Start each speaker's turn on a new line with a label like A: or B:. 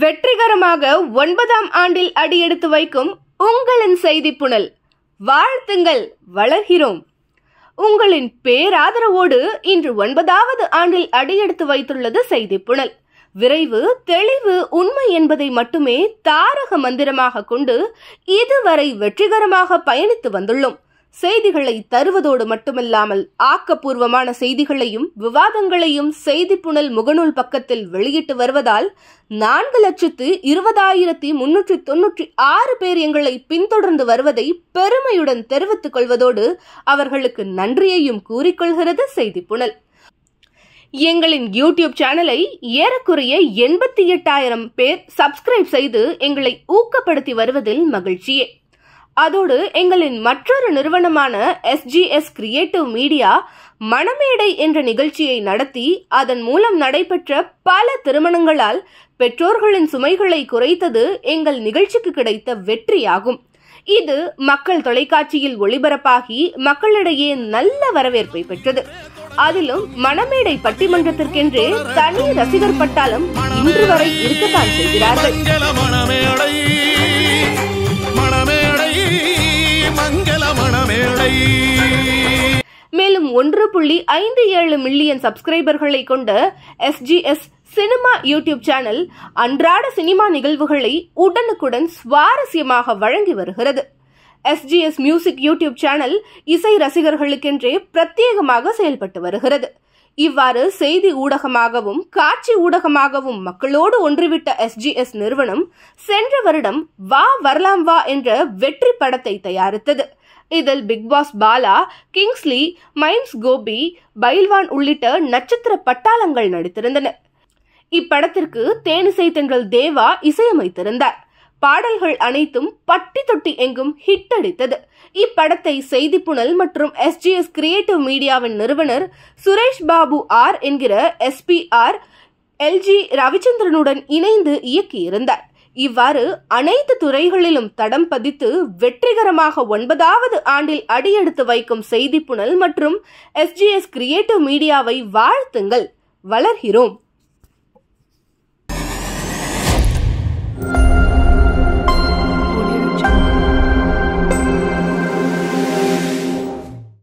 A: வெற்றிகரமாக 9ஆம் ஆண்டில் அடியெடுத்து வைக்கும் உங்களின் செய்தி புனல். வாழ்த்துங்கள், வளர்கிறோம். உங்களின் பேராதரவோடு இன்று 9வது ஆண்டில் அடியெடுத்து வைத்துள்ளது செய்தி புனல். விரைவு, தெளிவு, உண்மை என்பதை மட்டுமே தாரக மந்திரமாக கொண்டு இதுவரை வெற்றிகரமாக பயணித்து வந்துள்ளோம். செய்திகளை தருவதோடு மட்டுமல்லாமல் ஆக்கப்பூர்வமான செய்திகளையும் விவாதங்களையும் செய்தி புனல் முகநூல் பக்கத்தில் வெளியிட்டு வருவதால் 4,20,396 பேர் எங்களை பின்தொடர்ந்து வருவதை பெருமையுடன் தெரிவித்துக் கொள்வதோடு அவர்களுக்கு நன்றியையும் கூறிக்கொள்கிறது செய்தி புனல். எங்களின் யூடியூப் சேனலை ஏறக்குறைய 88,000 பேர் சப்ஸ்கிரைப் செய்து எங்களை ஊக்கப்படுத்தி வருவதில் மகிழ்ச்சியே. அதோடு எங்களின் மற்றொரு நிறுவனமான SGS கிரியேட்டிவ் மீடியா மணமேடை என்ற நிகழ்ச்சியை நடத்தி அதன் மூலம் நடைபெற்ற பல திருமணங்களால் பெற்றோர்களின் சுமைகளை குறைத்தது எங்கள் நிகழ்ச்சிக்கு கிடைத்த வெற்றியாகும். இது மக்கள் தொலைக்காட்சியில் ஒளிபரப்பாகி மக்களிடையே நல்ல வரவேற்பை பெற்றது. அதிலும் மணமேடை பட்டிமன்றத்திற்கென்றே தனி ரசிகர் பட்டாளம் இன்று வரை இருக்கத்தான் செய்கிறார்கள். மேலும் 1.57 மில்லியன் சப்ஸ்கிரைபர்களை கொண்ட SGS சினிமா யூடியூப் சேனல் அன்றாட சினிமா நிகழ்வுகளை உடனுக்குடன் சுவாரஸ்யமாக வழங்கி வருகிறது. SGS மியூசிக் யூடியூப் சேனல் இசை ரசிகர்களுக்கென்றே பிரத்யேகமாக செயல்பட்டு வருகிறது. இவ்வாறு செய்தி ஊடகமாகவும் காட்சி ஊடகமாகவும் மக்களோடு ஒன்றுவிட்ட SGS நிறுவனம் சென்ற வருடம் வா வரலாம் வா என்ற வெற்றி படத்தை தயாரித்தது. இதில் பிக் பாஸ் பாலா, கிங்ஸ்லி, மைம்ஸ் கோபி, பைல்வான் உள்ளிட்ட நட்சத்திர பட்டாளங்கள் நடித்திருந்தனர். இப்படத்திற்கு தேனிசை தென்றல் தேவா இசையமைத்திருந்தார். பாடல்கள் அனைத்தும் பட்டி தொட்டி எங்கும் ஹிட் அடித்தது. இப்படத்தை செய்தி புனல் மற்றும் SGS கிரியேட்டிவ் மீடியாவின் நிறுவனர் சுரேஷ் பாபு R என்கிற SPR LG ரவிச்சந்திரனுடன் இணைந்து இயக்கியிருந்தார். இவ்வாறு அனைத்து துறைகளிலும் தடம் பதித்து வெற்றிகரமாக 9வது ஆண்டில் அடியெடுத்து வைக்கும் செய்தி புனல் மற்றும் SGS கிரியேட்டிவ் மீடியாவை வாழ்த்துங்கள், வளர்கிறோம்.